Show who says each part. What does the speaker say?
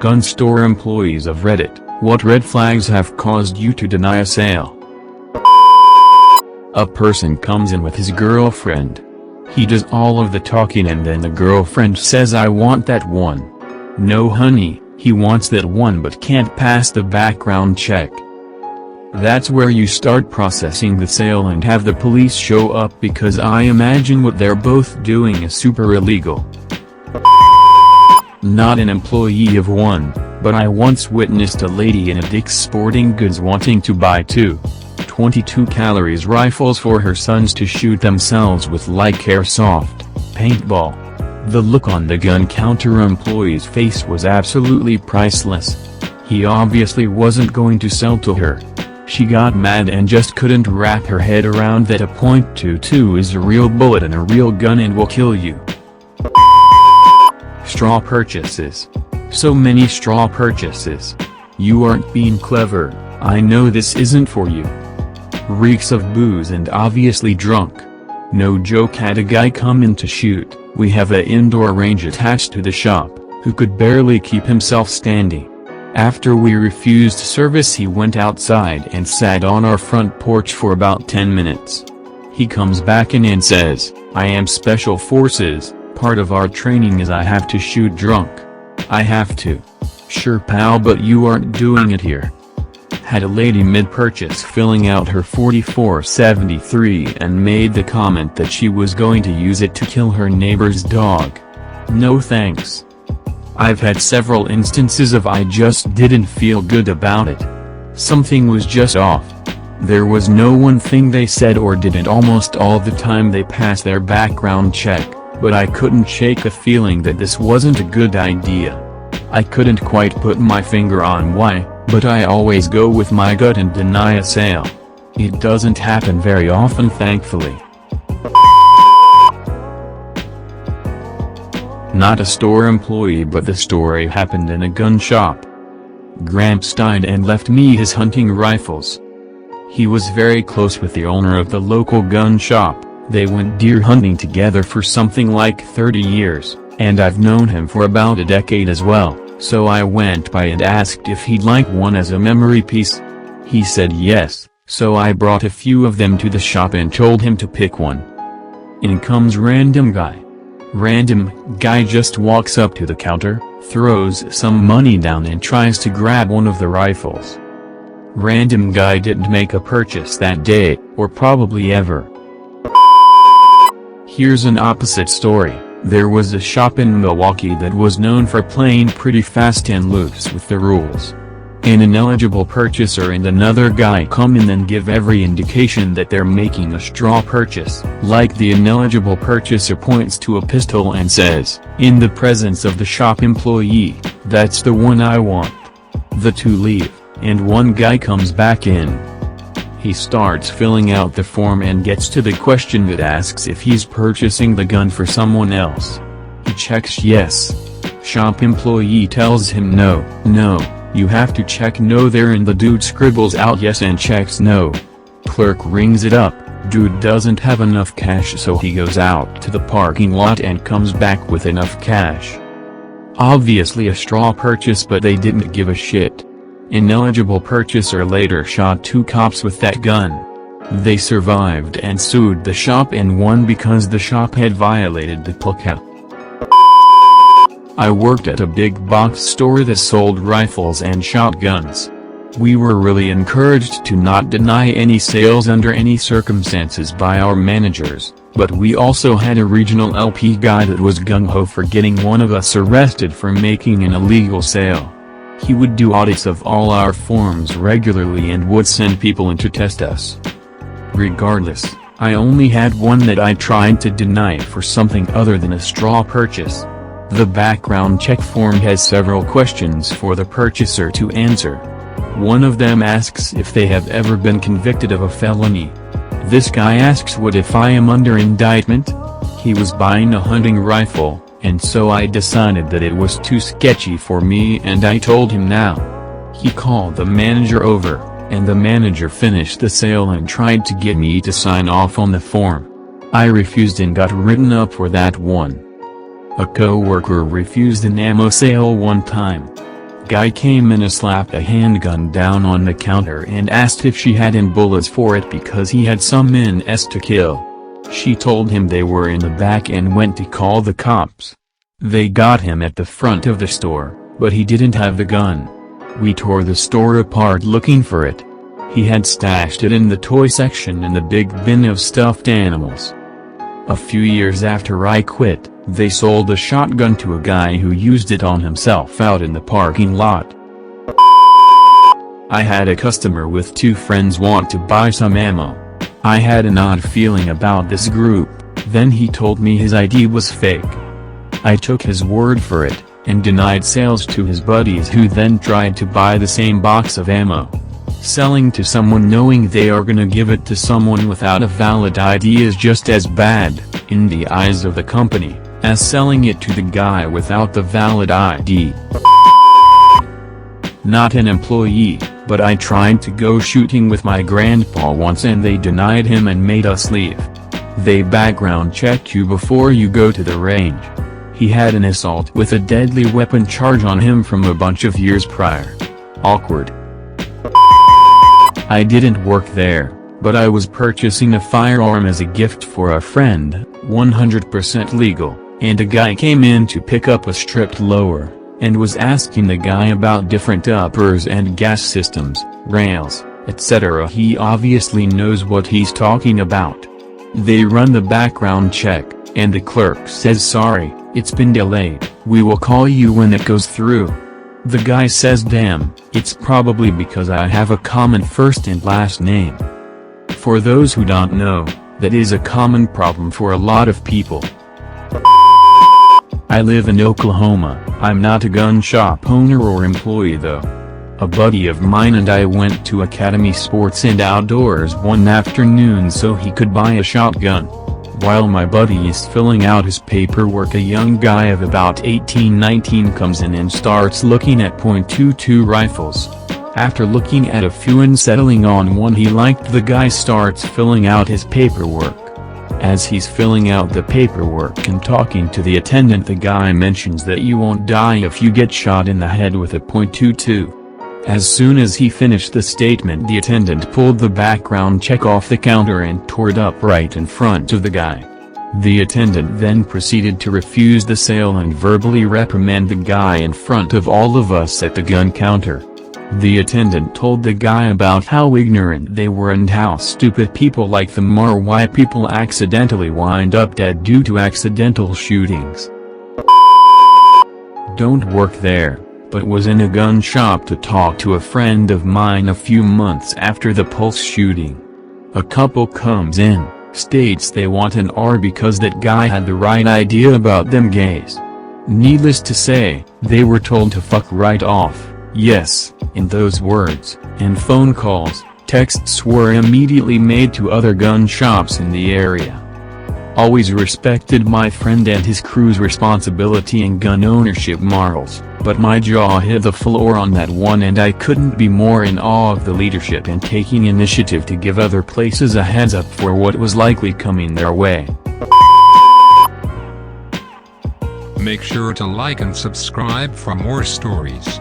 Speaker 1: Gun store employees of Reddit, what red flags have caused you to deny a sale? A person comes in with his girlfriend. He does all of the talking and then the girlfriend says, "I want that one." No honey, he wants that one but can't pass the background check. That's where you start processing the sale and have the police show up, because I imagine what they're both doing is super illegal. Not an employee of one, but I once witnessed a lady in a Dick's Sporting Goods wanting to buy two 22 calories rifles for her sons to shoot themselves with like airsoft paintball. The look on the gun counter employee's face was absolutely priceless. He obviously wasn't going to sell to her. She got mad and just couldn't wrap her head around that a .22 is a real bullet and a real gun and will kill you. Straw purchases. So many straw purchases. You aren't being clever, I know this isn't for you. Reeks of booze and obviously drunk. No joke, had a guy come in to shoot. We have a indoor range attached to the shop, who could barely keep himself standing. After we refused service, he went outside and sat on our front porch for about 10 minutes. He comes back in and says, "I am special forces, part of our training is I have to shoot drunk." I have to. Sure pal, but you aren't doing it here. Had a lady mid-purchase filling out her 4473 and made the comment that she was going to use it to kill her neighbor's dog. No thanks. I've had several instances of I just didn't feel good about it. Something was just off. There was no one thing they said or didn't almost all the time they passed their background check, but I couldn't shake a feeling that this wasn't a good idea. I couldn't quite put my finger on why, but I always go with my gut and deny a sale. It doesn't happen very often, thankfully. Not a store employee, but the story happened in a gun shop. Gramps died and left me his hunting rifles. He was very close with the owner of the local gun shop. They went deer hunting together for something like 30 years, and I've known him for about a decade as well, so I went by and asked if he'd like one as a memory piece. He said yes, so I brought a few of them to the shop and told him to pick one. In comes random guy. Random guy just walks up to the counter, throws some money down and tries to grab one of the rifles. Random guy didn't make a purchase that day, or probably ever. Here's an opposite story. There was a shop in Milwaukee that was known for playing pretty fast and loose with the rules. An ineligible purchaser and another guy come in and give every indication that they're making a straw purchase, like the ineligible purchaser points to a pistol and says, in the presence of the shop employee, "That's the one I want." The two leave, and one guy comes back in. He starts filling out the form and gets to the question that asks if he's purchasing the gun for someone else. He checks yes. Shop employee tells him no, you have to check no there, and the dude scribbles out yes and checks no. Clerk rings it up, dude doesn't have enough cash, so he goes out to the parking lot and comes back with enough cash. Obviously a straw purchase, but they didn't give a shit. Ineligible purchaser later shot 2 cops with that gun. They survived and sued the shop and won because the shop had violated the PLCA. I worked at a big box store that sold rifles and shotguns. We were really encouraged to not deny any sales under any circumstances by our managers, but we also had a regional LP guy that was gung-ho for getting one of us arrested for making an illegal sale. He would do audits of all our forms regularly and would send people in to test us. Regardless, I only had one that I tried to deny for something other than a straw purchase. The background check form has several questions for the purchaser to answer. One of them asks if they have ever been convicted of a felony. This guy asks what if I am under indictment? He was buying a hunting rifle, and so I decided that it was too sketchy for me and I told him now. He called the manager over, and the manager finished the sale and tried to get me to sign off on the form. I refused and got written up for that one. A co-worker refused an ammo sale one time. guy came in and slapped a handgun down on the counter and asked if she had any bullets for it because he had some in to kill. She told him they were in the back and went to call the cops. They got him at the front of the store, but he didn't have the gun. We tore the store apart looking for it. He had stashed it in the toy section in the big bin of stuffed animals. A few years after I quit, they sold a shotgun to a guy who used it on himself out in the parking lot. I had a customer with 2 friends want to buy some ammo. I had an odd feeling about this group, then he told me his ID was fake. I took his word for it, and denied sales to his buddies who then tried to buy the same box of ammo. Selling to someone knowing they are gonna give it to someone without a valid ID is just as bad, in the eyes of the company, as selling it to the guy without the valid ID. Not an employee, but I tried to go shooting with my grandpa once and they denied him and made us leave. They background check you before you go to the range. He had an assault with a deadly weapon charge on him from a bunch of years prior. Awkward. I didn't work there, but I was purchasing a firearm as a gift for a friend, 100% legal, and a guy came in to pick up a stripped lower, and was asking the guy about different uppers and gas systems, rails, etc. He obviously knows what he's talking about. They run the background check, and the clerk says sorry, it's been delayed, we will call you when it goes through. The guy says damn, it's probably because I have a common first and last name. For those who don't know, that is a common problem for a lot of people. I live in Oklahoma, I'm not a gun shop owner or employee though. A buddy of mine and I went to Academy Sports and Outdoors one afternoon so he could buy a shotgun. While my buddy is filling out his paperwork, a young guy of about 18-19 comes in and starts looking at .22 rifles. After looking at a few and settling on one he liked, the guy starts filling out his paperwork. As he's filling out the paperwork and talking to the attendant, the guy mentions that you won't die if you get shot in the head with a .22. As soon as he finished the statement, the attendant pulled the background check off the counter and tore it up right in front of the guy. The attendant then proceeded to refuse the sale and verbally reprimand the guy in front of all of us at the gun counter. The attendant told the guy about how ignorant they were and how stupid people like them are, why people accidentally wind up dead due to accidental shootings. Don't work there, but was in a gun shop to talk to a friend of mine a few months after the Pulse shooting. A couple comes in, states they want an R because that guy had the right idea about them gays. Needless to say, they were told to fuck right off, yes, in those words, and phone calls, texts were immediately made to other gun shops in the area. Always respected my friend and his crew's responsibility and gun ownership morals, but my jaw hit the floor on that one and I couldn't be more in awe of the leadership and taking initiative to give other places a heads up for what was likely coming their way.
Speaker 2: Make sure to like and subscribe for more stories.